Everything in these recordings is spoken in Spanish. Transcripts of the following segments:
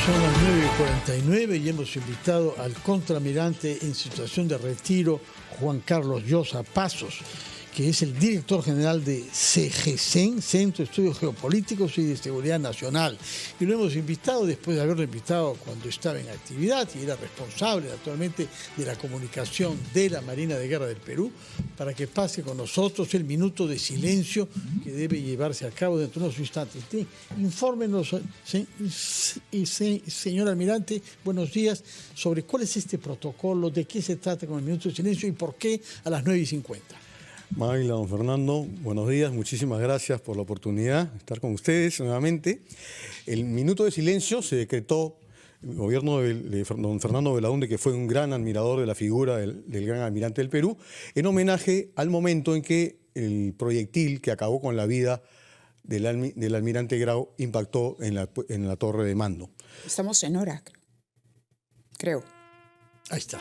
Son las 9:49 y hemos invitado al contraalmirante en situación de retiro, Juan Carlos Llosa Pasos, que es el director general de CGCEN, Centro de Estudios Geopolíticos y de Seguridad Nacional. Y lo hemos invitado después de haberlo invitado cuando estaba en actividad y era responsable actualmente de la comunicación de la Marina de Guerra del Perú, para que pase con nosotros el minuto de silencio que debe llevarse a cabo dentro de unos instantes. Infórmenos, señor almirante, buenos días, sobre cuál es este protocolo, de qué se trata con el minuto de silencio y por qué a las 9:50. Magla, don Fernando, buenos días, muchísimas gracias por la oportunidad de estar con ustedes nuevamente. El minuto de silencio se decretó el gobierno de don Fernando Belaúnde, que fue un gran admirador de la figura del gran almirante del Perú, en homenaje al momento en que el proyectil que acabó con la vida del almirante Grau impactó en la torre de mando. Estamos en hora, creo. Ahí está.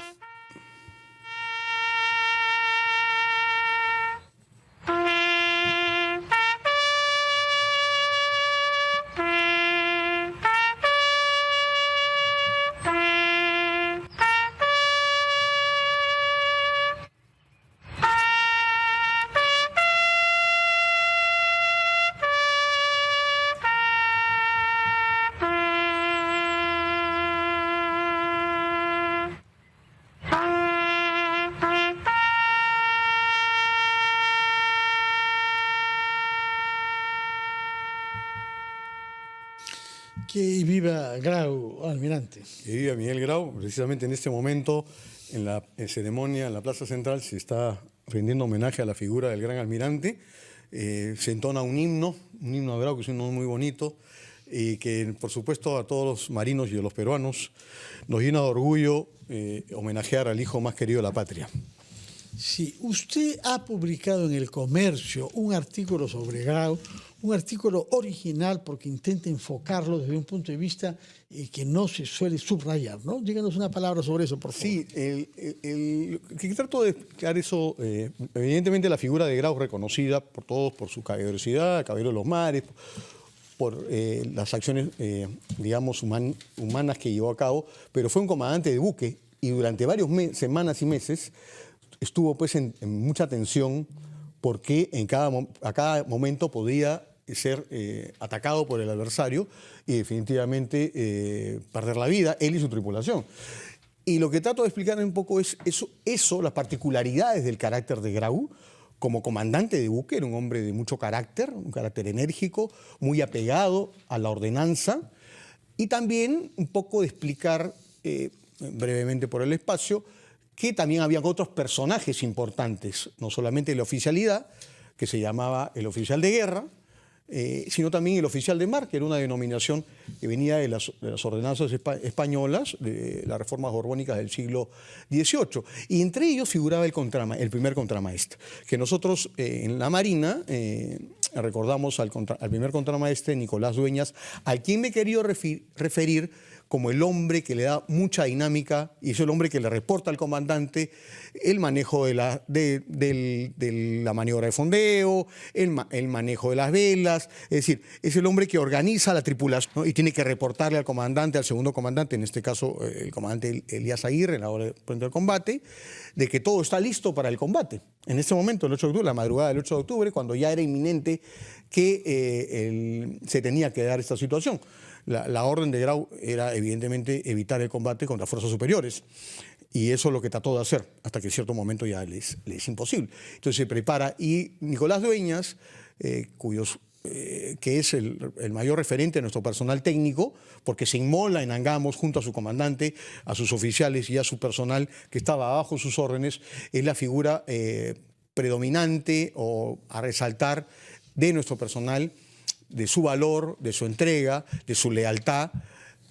Que viva Grau, almirante. Que viva Miguel Grau. Precisamente en este momento, en la ceremonia en la Plaza Central, se está rindiendo homenaje a la figura del gran almirante. Se entona un himno a Grau, que es un himno muy bonito, y que, por supuesto, a todos los marinos y a los peruanos nos llena de orgullo homenajear al hijo más querido de la patria. Sí, usted ha publicado en El Comercio un artículo sobre Grau, un artículo original porque intenta enfocarlo desde un punto de vista que no se suele subrayar, ¿no? Díganos una palabra sobre eso, por favor. Sí, que trato de explicar eso, evidentemente la figura de Grau reconocida por todos por su caballerosidad, caballero de los mares, por las acciones, digamos, humanas que llevó a cabo, pero fue un comandante de buque y durante varias semanas y meses estuvo pues en mucha tensión porque a cada momento podía ser atacado por el adversario y definitivamente perder la vida, él y su tripulación. Y lo que trato de explicar un poco es eso, las particularidades del carácter de Grau. Como comandante de buque era un hombre de mucho carácter, un carácter enérgico, muy apegado a la ordenanza, y también un poco de explicar brevemente por el espacio que también había otros personajes importantes, no solamente la oficialidad, que se llamaba el oficial de guerra, sino también el oficial de mar, que era una denominación que venía de las ordenanzas españolas, de las reformas borbónicas del siglo XVIII. Y entre ellos figuraba el primer contramaestre, que nosotros en la Marina recordamos al primer contramaestre, Nicolás Dueñas, al quien me he querido referir como el hombre que le da mucha dinámica y es el hombre que le reporta al comandante el manejo de la maniobra de fondeo, el manejo de las velas, es decir, es el hombre que organiza la tripulación, ¿no? Y tiene que reportarle al comandante, al segundo comandante, en este caso el comandante Elías Aguirre, en la hora del combate, de que todo está listo para el combate. En este momento, el 8 de octubre, la madrugada del 8 de octubre, cuando ya era inminente que se tenía que dar esta situación. La orden de Grau era evidentemente evitar el combate contra fuerzas superiores y eso es lo que trató de hacer hasta que en cierto momento ya le es imposible. Entonces se prepara y Nicolás Dueñas, que es el mayor referente de nuestro personal técnico, porque se inmola en Angamos junto a su comandante, a sus oficiales y a su personal que estaba bajo sus órdenes, es la figura predominante o a resaltar de nuestro personal, de su valor, de su entrega, de su lealtad,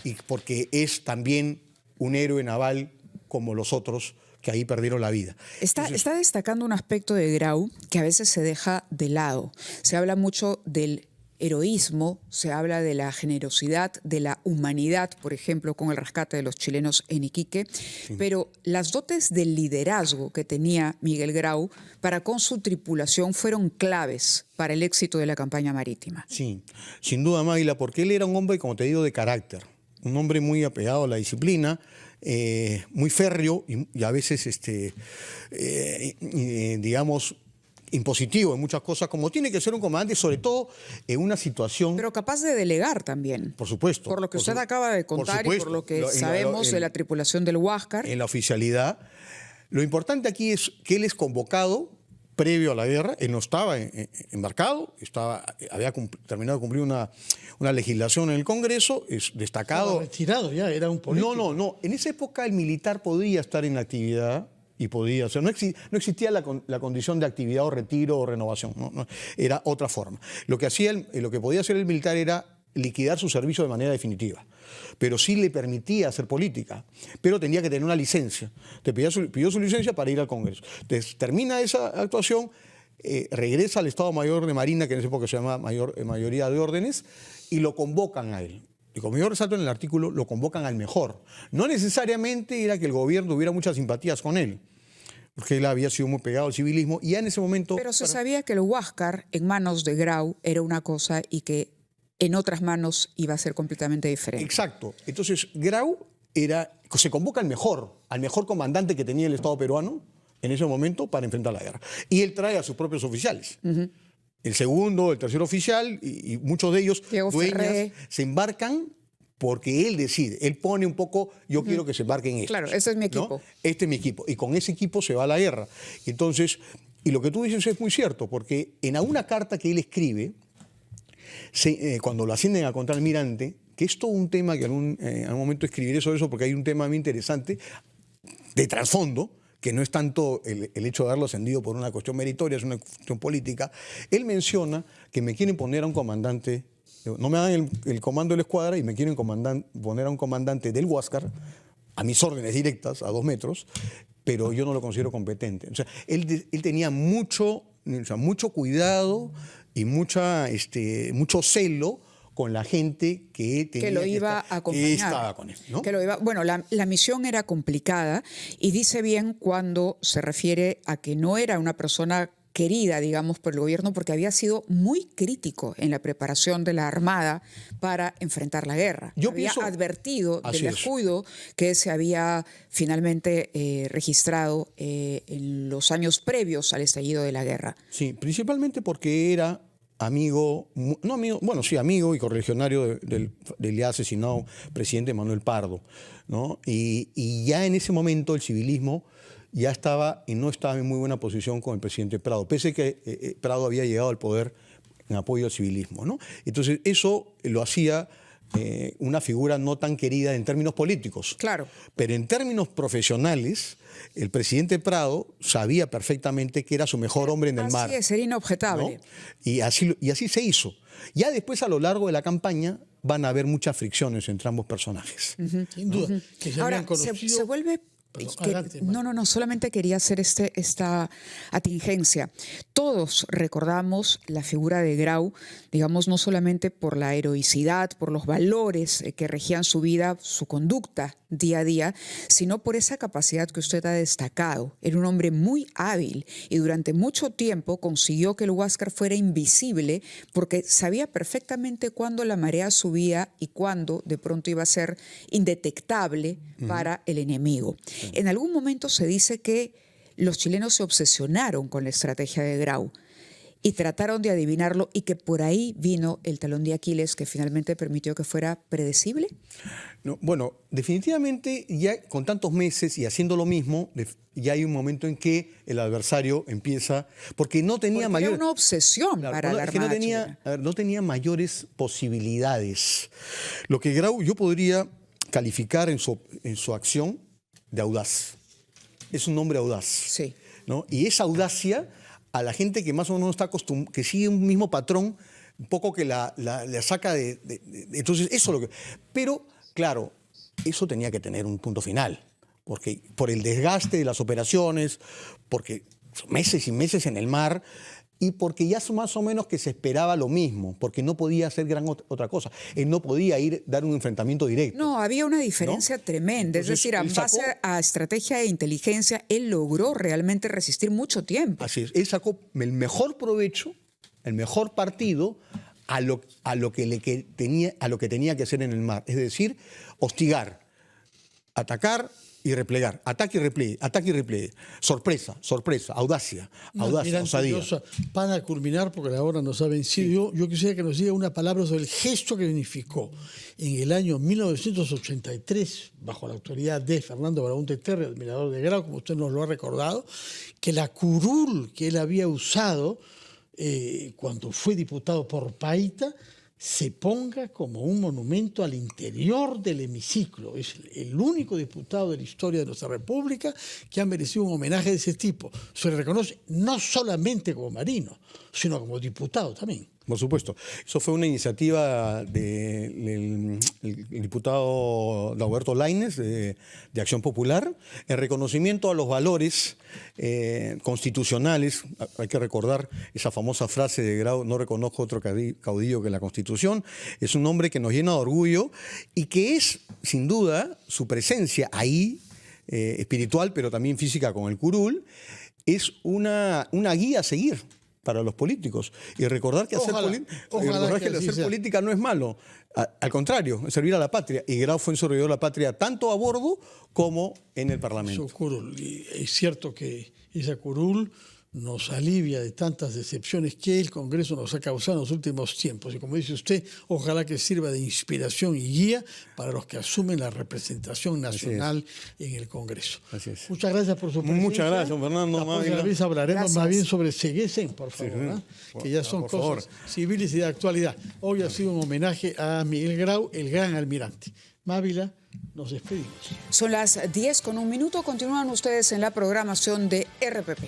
y porque es también un héroe naval como los otros que ahí perdieron la vida. Está destacando un aspecto de Grau que a veces se deja de lado. Se habla mucho del heroísmo, se habla de la generosidad, de la humanidad, por ejemplo, con el rescate de los chilenos en Iquique, sí. Pero las dotes del liderazgo que tenía Miguel Grau para con su tripulación fueron claves para el éxito de la campaña marítima. Sí, sin duda, Magla, porque él era un hombre, como te digo, de carácter, un hombre muy apegado a la disciplina, muy férreo y a veces, digamos, impositivo en muchas cosas, como tiene que ser un comandante, sobre todo en una situación... Pero capaz de delegar también. Por supuesto. Por lo que usted acaba de contar y por lo que sabemos de la tripulación del Huáscar. En la oficialidad. Lo importante aquí es que él es convocado previo a la guerra. Él no estaba embarcado, había terminado de cumplir una legislación en el Congreso, es destacado. Estaba retirado ya, era un político. No. En esa época el militar podía estar en actividad y podía ser. No existía la condición de actividad o retiro o renovación. No, era otra forma. Lo que podía hacer el militar era liquidar su servicio de manera definitiva. Pero sí le permitía hacer política, pero tenía que tener una licencia. Pidió su licencia para ir al Congreso. Entonces, termina esa actuación, regresa al Estado Mayor de Marina, que en esa época se llama Mayoría de Órdenes, y lo convocan a él. Y como yo resalto en el artículo, lo convocan al mejor. No necesariamente era que el gobierno tuviera muchas simpatías con él, porque él había sido muy pegado al civilismo, y ya en ese momento... Pero se sabía que el Huáscar en manos de Grau era una cosa y que en otras manos iba a ser completamente diferente. Exacto. Entonces, Grau se convoca al mejor comandante que tenía el Estado peruano en ese momento para enfrentar la guerra. Y él trae a sus propios oficiales. El segundo, el tercer oficial y muchos de ellos, dueñas, se embarcan porque él decide. Él pone un poco, yo quiero que se embarquen estos. Claro, este es mi equipo. ¿No? Este es mi equipo. Y con ese equipo se va a la guerra. Entonces, y lo que tú dices es muy cierto, porque en alguna carta que él escribe, cuando lo ascienden a contraalmirante, que es todo un tema que en algún momento escribiré sobre eso, porque hay un tema muy interesante de trasfondo, que no es tanto el hecho de haberlo ascendido por una cuestión meritoria, es una cuestión política. Él menciona que me quieren poner a un comandante, no me dan el comando de la escuadra y me quieren poner a un comandante del Huáscar, a mis órdenes directas, a 2 metros, pero yo no lo considero competente. O sea, él tenía mucho cuidado y mucho celo con la gente que lo iba a acompañar, que estaba con él, ¿no? Bueno, la misión era complicada y dice bien cuando se refiere a que no era una persona querida, digamos, por el gobierno, porque había sido muy crítico en la preparación de la Armada para enfrentar la guerra. Había advertido del descuido que se había finalmente registrado en los años previos al estallido de la guerra. Sí, principalmente porque era amigo y correligionario del ya asesinado presidente Manuel Pardo, ¿no? Y ya en ese momento el civilismo ya no estaba en muy buena posición con el presidente Prado, pese a que Prado había llegado al poder en apoyo al civilismo, ¿no? Entonces eso lo hacía una figura no tan querida en términos políticos. Claro. Pero en términos profesionales, el presidente Prado sabía perfectamente que era su mejor hombre en el mar. Así es, era inobjetable. ¿No? Y así se hizo. Ya después, a lo largo de la campaña, van a haber muchas fricciones entre ambos personajes. Sin duda. Que se Ahora, se vuelve... No, solamente quería hacer esta atingencia. Todos recordamos la figura de Grau, digamos, no solamente por la heroicidad, por los valores que regían su vida, su conducta día a día, sino por esa capacidad que usted ha destacado. Era un hombre muy hábil y durante mucho tiempo consiguió que el Huáscar fuera invisible porque sabía perfectamente cuándo la marea subía y cuándo de pronto iba a ser indetectable para el enemigo. En algún momento se dice que los chilenos se obsesionaron con la estrategia de Grau y trataron de adivinarlo y que por ahí vino el talón de Aquiles que finalmente permitió que fuera predecible. No, bueno, definitivamente ya con tantos meses y haciendo lo mismo, ya hay un momento en que el adversario empieza, porque no tenía era una obsesión para la Armada chilena. No tenía mayores posibilidades. Lo que Grau yo podría calificar en su acción de audaz. Es un hombre audaz. Sí. ¿No? Y esa audacia a la gente que más o menos está acostumbrada, que sigue un mismo patrón, un poco que la saca entonces, eso es lo que... Pero, claro, eso tenía que tener un punto final, porque por el desgaste de las operaciones, porque meses y meses en el mar, y porque ya más o menos que se esperaba lo mismo, porque no podía hacer otra cosa. Él no podía dar un enfrentamiento directo. No, había una diferencia tremenda. Entonces, es decir, en base a estrategia e inteligencia, él logró realmente resistir mucho tiempo. Así es. Él sacó el mejor provecho, el mejor partido a lo que tenía que hacer en el mar, es decir, hostigar, atacar y replegar, ataque y repliegue, ataque y repliegue, sorpresa, audacia, osadía. Para culminar, porque la hora nos ha vencido, yo quisiera que nos diga una palabra sobre el gesto que significó en el año 1983, bajo la autoridad de Fernando Baraúnde Terry, admirador de Grau, como usted nos lo ha recordado, que la curul que él había usado cuando fue diputado por Paita se ponga como un monumento al interior del hemiciclo. Es el único diputado de la historia de nuestra República que ha merecido un homenaje de ese tipo. Se le reconoce no solamente como marino, sino como diputado también. Por supuesto. Eso fue una iniciativa del diputado Dagoberto Lainez, de Acción Popular, en reconocimiento a los valores constitucionales. Hay que recordar esa famosa frase de Grau: no reconozco otro caudillo que la Constitución. Es un hombre que nos llena de orgullo y que es, sin duda, su presencia ahí, espiritual, pero también física con el curul, es una guía a seguir para los políticos. Y recordar que hacer política no es malo. Al contrario, es servir a la patria. Y Grau fue un servidor de la patria tanto a bordo como en el Parlamento. Su curul. Y es cierto que esa curul nos alivia de tantas decepciones que el Congreso nos ha causado en los últimos tiempos. Y como dice usted, ojalá que sirva de inspiración y guía para los que asumen la representación nacional en el Congreso. Así es. Muchas gracias por su presencia. Muchas gracias, Fernando. La próxima vez hablaremos más bien sobre Seguesen, por favor, que ya son cosas civiles y de actualidad. Hoy ha sido un homenaje a Miguel Grau, el gran almirante. Mávila, nos despedimos. Son las 10:01. Continúan ustedes en la programación de RPP.